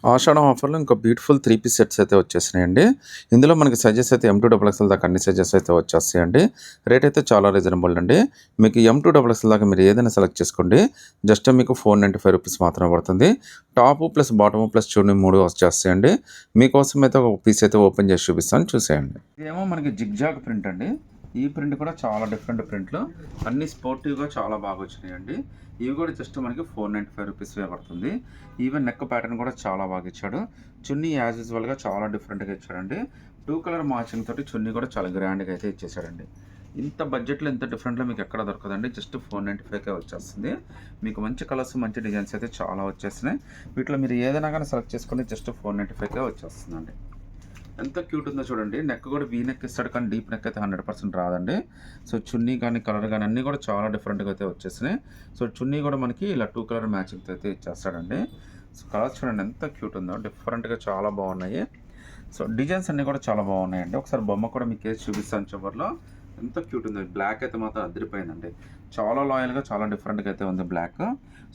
ఆషాఢం ఆఫర్‌లో ఇంకో beautiful 3 piece sets అయితే వచ్చేసినాయండి. ఇందులో మనకి సైజెస్ అయితే ఎమ్-2 డబుల్ ఎక్స్‌ఎల్ దాకా అన్ని సైజెస్ అయితే వచ్చేస్తాయండి. రేట్ అయితే చాలా రీజనబుల్ అండి. మీకు ఎమ్-2 డబుల్ ఎక్స్‌ఎల్ దాకా మీరు ఏదైనా సెలెక్ట్ చేసుకోండి. జస్ట్ మీకు ₹495 మాత్రమే పడుతుంది. టాపు ప్లస్ బాటము ప్లస్ చున్నీ 3 వచ్చేస్తాయండి. మీకోసం అయితే ఒక పీస్ అయితే ఓపెన్ చేసి చూపిస్తాను చూసేయండి. ఇదేమో మనకి జిగ్‌జాగ్ ప్రింట్ అండి. ఈ ప్రింట్ కూడా చాలా డిఫరెంట్ ప్రింట్లు. అన్నీ స్పోర్టివ్‌గా చాలా బాగా వచ్చినాయండి. ఇవి కూడా జస్ట్ మనకి ₹495 పడుతుంది. ఈవెన్ నెక్ ప్యాటర్న్ కూడా చాలా బాగా ఇచ్చాడు. చున్నీ యాజ్ యూజువల్‌గా చాలా డిఫరెంట్‌గా ఇచ్చాడండి. 2 కలర్ మ్యాచింగ్ తోటి చున్నీ కూడా చాలా గ్రాండ్‌గా అయితే ఇచ్చేసాడండి. ఇంత బడ్జెట్‌లో ఇంత డిఫరెంట్‌లో మీకు ఎక్కడ దొరకదండి. జస్ట్ 495కే వచ్చేస్తుంది. మీకు మంచి కలర్స్, మంచి డిజైన్స్ అయితే చాలా వచ్చేస్తున్నాయి. వీటిలో మీరు ఏదైనా కానీ సెలెక్ట్ చేసుకొని జస్ట్ 495కే వచ్చేస్తుందండి. ఎంత క్యూట్ ఉందో చూడండి. నెక్ కూడా వీ నెక్ ఇస్తాడు కానీ డీప్ నెక్ అయితే 100% రాదండి. సో చున్నీ కానీ కలర్ కానీ అన్నీ కూడా చాలా డిఫరెంట్‌గా అయితే వచ్చేసినాయి. సో చున్నీ కూడా మనకి ఇలా 2 కలర్ మ్యాచింగ్‌తో అయితే ఇచ్చేస్తాడండి. సో కలర్స్ చూడండి ఎంత క్యూట్ ఉందో, డిఫరెంట్‌గా చాలా బాగున్నాయి. సో డిజైన్స్ అన్నీ కూడా చాలా బాగున్నాయండి. ఒకసారి బొమ్మ కూడా మీకు వేసి చూపిస్తాను చివర్లో. ఎంత క్యూట్ ఉందో. బ్లాక్ అయితే మాత్రం అదిరిపోయిందండి. చాలా లాయల్‌గా చాలా డిఫరెంట్‌గా అయితే ఉంది బ్లాక్.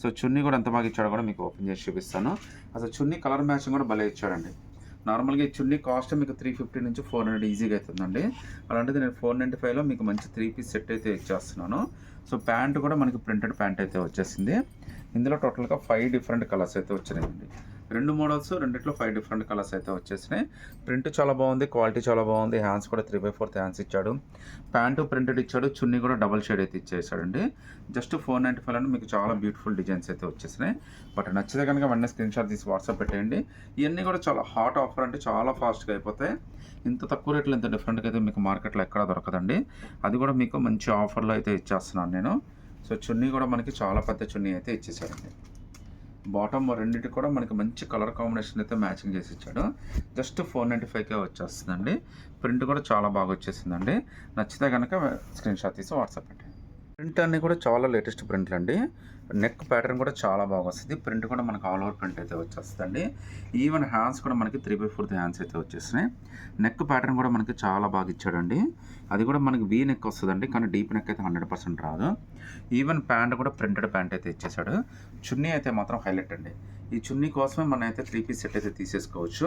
సో చున్నీ కూడా ఎంత బాగా ఇచ్చాడో కూడా మీకు ఓపెన్ చేసి చూపిస్తాను. అసలు చున్నీ కలర్ మ్యాచింగ్ కూడా భలే ఇచ్చాడండి. నార్మల్‌గా ఈ చున్నీ కాస్ట్ మీకు 350 నుంచి 400 ఈజీగా అవుతుందండి. అలాంటిది నేను 495లో మీకు మంచి 3 పీస్ సెట్ అయితే ఇచ్చేస్తున్నాను. సో ప్యాంట్ కూడా మనకి ప్రింటెడ్ ప్యాంట్ అయితే వచ్చేసింది. ఇందులో టోటల్‌గా 5 డిఫరెంట్ కలర్స్ అయితే వచ్చినాయండి. 2 మోడల్స్, రెండిట్లో 5 డిఫరెంట్ కలర్స్ అయితే వచ్చేసినాయి. ప్రింట్ చాలా బాగుంది, క్వాలిటీ చాలా బాగుంది. హ్యాండ్స్ కూడా 3/4 హ్యాండ్స్ ఇచ్చాడు. ప్యాంటు ప్రింటెడ్ ఇచ్చాడు, చున్నీ కూడా డబల్ షేడ్ అయితే ఇచ్చేసాడండి. జస్ట్ 495లోనే మీకు చాలా బ్యూటిఫుల్ డిజైన్స్ అయితే వచ్చేసినాయి. బట్ నచ్చితే కనుక వెంటనే స్క్రీన్‌షాట్ తీసి వాట్సాప్ పెట్టేయండి. ఇవన్నీ కూడా చాలా హాట్ ఆఫర్ అంటే చాలా ఫాస్ట్‌గా అయిపోతాయి. ఇంత తక్కువ రేట్లో ఇంత డిఫరెంట్‌గా అయితే మీకు మార్కెట్‌లో ఎక్కడా దొరకదండి. అది కూడా మీకు మంచి ఆఫర్‌లో అయితే ఇచ్చేస్తున్నాను నేను. సో చున్నీ కూడా మనకి చాలా పెద్ద చున్నీ అయితే ఇచ్చేసాడండి. బాటమ్ రెండిటికి కూడా మనకి మంచి కలర్ కాంబినేషన్ అయితే మ్యాచింగ్ చేసి ఇచ్చాడు. జస్ట్ 495కే వచ్చేస్తుందండి. ప్రింట్ కూడా చాలా బాగా వచ్చేసిందండి. నచ్చితే కనుక స్క్రీన్‌షాట్ తీసి వాట్సాప్ పెట్టండి. ప్రింట్ అన్నీ కూడా చాలా లేటెస్ట్ ప్రింట్లు అండి. నెక్ ప్యాటర్న్ కూడా చాలా బాగా వస్తుంది. ప్రింట్ కూడా మనకు ఆల్ ఓవర్ ప్రింట్ అయితే వచ్చేస్తుందండి. ఈవెన్ హ్యాండ్స్ కూడా మనకి 3/4 హ్యాండ్స్ అయితే వచ్చేసినాయి. నెక్ ప్యాటర్న్ కూడా మనకి చాలా బాగా ఇచ్చాడండి. అది కూడా మనకి వీ నెక్ వస్తుందండి, కానీ డీప్ నెక్ అయితే 100% రాదు. ఈవెన్ ప్యాంట్ కూడా ప్రింటెడ్ ప్యాంట్ అయితే ఇచ్చేసాడు. చున్నీ అయితే మాత్రం హైలైట్ అండి. ఈ చున్నీ కోసమే మనం అయితే 3 పీస్ సెట్ అయితే తీసేసుకోవచ్చు.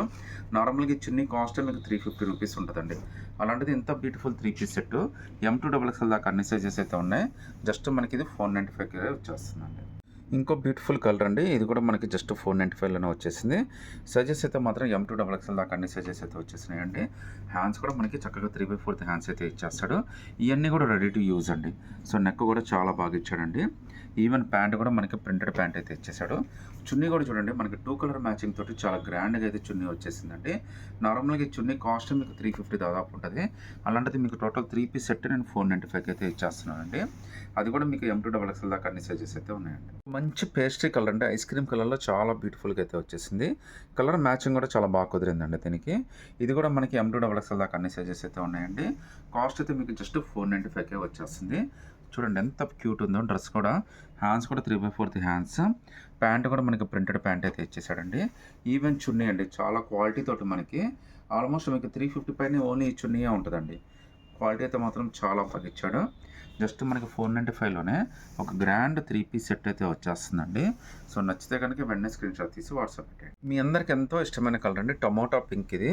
నార్మల్గా ఈ చున్నీ కాస్ట్ మీకు ₹350 ఉంటుందండి. అలాంటిది ఇంత beautiful 3 piece set M to double XL దాకా అన్ని సైజెస్ అయితే ఉన్నాయి. జస్ట్ మనకి ఇది 495కే వచ్చేస్తుందండి. ఇంకో బ్యూటిఫుల్ కలర్ అండి. ఇది కూడా మనకి జస్ట్ 495లోనే వచ్చేసింది. సైజెస్ అయితే మాత్రం ఎమ్-2 డబుల్ ఎక్స్‌ఎల్ దాకా అన్ని సైజెస్ అయితే వచ్చేసినాయండి. హ్యాండ్స్ కూడా మనకి చక్కగా 3/4 హ్యాండ్స్ అయితే ఇచ్చేస్తాడు. ఇవన్నీ కూడా రెడీ టు యూజ్ అండి. సో నెక్ కూడా చాలా బాగా ఇచ్చాడండి. ఈవెన్ ప్యాంట్ కూడా మనకి ప్రింటెడ్ ప్యాంట్ అయితే ఇచ్చేసాడు. చున్నీ కూడా చూడండి మనకి 2 కలర్ మ్యాచింగ్ తోటి చాలా గ్రాండ్‌గా అయితే చున్నీ వచ్చేసిందండి. నార్మల్‌గా ఈ చున్నీ కాస్ట్ మీకు 350 దాదాపు ఉంటుంది. అలాంటిది మీకు టోటల్ 3 పీస్ సెట్ నేను 495కి అయితే ఇచ్చేస్తున్నానండి. అది కూడా మీకు ఎమ్-2 డబుల్ ఎక్స్‌ఎల్ దాకా అన్ని సైజెస్ అయితే ఉన్నాయండి. మంచి పేస్ట్రీ కలర్ అంటే ఐస్ క్రీమ్ కలర్‌లో చాలా బ్యూటిఫుల్‌గా అయితే వచ్చేసింది. కలర్ మ్యాచింగ్ కూడా చాలా బాగా కుదిరిందండి దీనికి. ఇది కూడా మనకి ఎమ్-2 డబుల్ ఎక్స్‌ఎల్ దాకా అన్ని సైజెస్ అయితే ఉన్నాయండి. కాస్ట్ అయితే మీకు జస్ట్ 495కే వచ్చేస్తుంది. చూడండి ఎంత క్యూట్ ఉందో డ్రెస్ కూడా. హ్యాండ్స్ కూడా 3/4 హ్యాండ్స్. ప్యాంట్ కూడా మనకి ప్రింటెడ్ ప్యాంట్ అయితే ఇచ్చేసాడండి. ఈవెన్ చున్నీ అండి చాలా క్వాలిటీ తోటి మనకి ఆల్మోస్ట్ మీకు 350 పైనే ఓన్లీ ఈ చున్నీయే ఉంటుందండి. క్వాలిటీ అయితే మాత్రం చాలా బాగా ఇచ్చాడు. జస్ట్ మనకి 495లోనే ఒక గ్రాండ్ 3 పీస్ సెట్ అయితే వచ్చేస్తుందండి. సో నచ్చితే కనుక వెంటనే స్క్రీన్‌షాట్ తీసి వాట్సాప్ పెట్టండి. మీ అందరికి ఎంతో ఇష్టమైన కలర్ అండి టొమాటో పింక్ ఇది.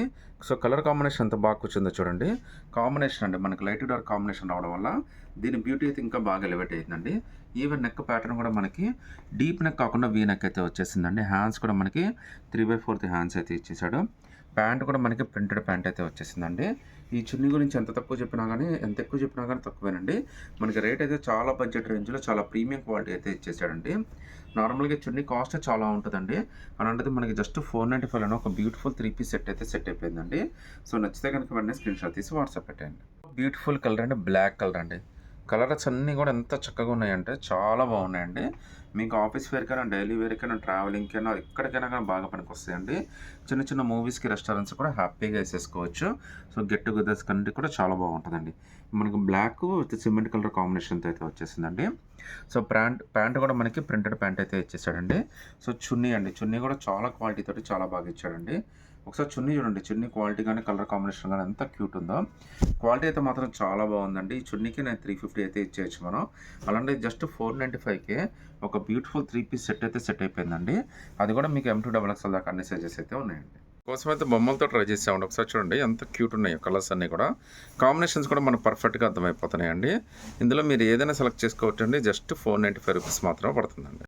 సో కలర్ కాంబినేషన్ ఎంత బాగా కూర్చుందో చూడండి. కాంబినేషన్ అండి మనకి లైట్ డార్క్ కాంబినేషన్ రావడం వల్ల దీని బ్యూటీ అయితే ఇంకా బాగా ఎలివేట్ అయిందండి. ఈవెన్ నెక్ ప్యాటర్న్ కూడా మనకి డీప్ నెక్ కాకుండా వీ నెక్ అయితే వచ్చేసిందండి. హ్యాండ్స్ కూడా మనకి 3/4 హ్యాండ్స్ అయితే ఇచ్చేసాడు. ప్యాంట్ కూడా మనకి ప్రింటెడ్ ప్యాంట్ అయితే వచ్చేసిందండి. ఈ చున్నీ గురించి ఎంత తక్కువ చెప్పినా కానీ, ఎంత ఎక్కువ చెప్పినా కానీ తక్కువేనండి. మనకి రేట్ అయితే చాలా బడ్జెట్ రేంజ్‌లో చాలా ప్రీమియం క్వాలిటీ అయితే ఇచ్చేసాడండి. నార్మల్‌గా చున్నీ కాస్ట్ చాలా ఉంటదండి. అలాంటిది మనకి జస్ట్ 495లోనే ఒక బ్యూటిఫుల్ 3 పీస్ సెట్ అయితే సెట్ అయిపోయిందండి. సో నచ్చితే కనుక వెంటనే స్క్రీన్‌షాట్ తీసి వాట్సాప్ పెట్టేయండి. బ్యూటిఫుల్ కలర్ అండి. బ్లాక్ కలర్ అండి. కలర్స్ అన్నీ కూడా ఎంత చక్కగా ఉన్నాయంటే చాలా బాగున్నాయండి. మీకు ఆఫీస్ వేర్‌కైనా, డైలీ వేర్‌కైనా, ట్రావెలింగ్‌కైనా ఎక్కడికైనా కానీ బాగా పనికొస్తాయండి. చిన్న చిన్న మూవీస్‌కి, రెస్టారెంట్స్ కూడా హ్యాపీగా ఏసేసుకోవచ్చు. సో గెట్ టుగెదర్స్ కంటే కూడా చాలా బాగుంటుందండి. మనకు బ్లాక్ విత్ సిమెంట్ కలర్ కాంబినేషన్‌తో అయితే వచ్చేసిందండి. సో ప్యాంట్ కూడా మనకి ప్రింటెడ్ ప్యాంట్ అయితే ఇచ్చేసాడండి. సో చున్నీ అండి. చున్నీ కూడా చాలా క్వాలిటీ తోటి చాలా బాగా ఇచ్చాడండి. ఒకసారి చున్నీ చూడండి. చున్నీ క్వాలిటీ కానీ, కలర్ కాంబినేషన్ కానీ ఎంత క్యూట్ ఉందో. క్వాలిటీ అయితే మాత్రం చాలా బాగుందండి. ఈ చున్నీకి నేను 350 అయితే ఇచ్చేయచ్చు మనం. అలాంటి జస్ట్ 495కే ఒక బ్యూటిఫుల్ 3 పీస్ సెట్ అయితే సెట్ అయిపోయిందండి. అది కూడా మీకు M2XXL దాకా అన్ని సైజెస్ అయితే ఉన్నాయండి. కోసం అయితే బొమ్మలతో ట్రై చేసామండి. ఒకసారి చూడండి ఎంత క్యూట్ ఉన్నాయో కలర్స్ అన్నీ కూడా. కాంబినేషన్స్ కూడా మనకు పర్ఫెక్ట్గా అర్థమైపోతున్నాయండి. ఇందులో మీరు ఏదైనా సెలెక్ట్ చేసుకోవచ్చండి. జస్ట్ 495 రూపీస్ మాత్రమే పడుతుందండి.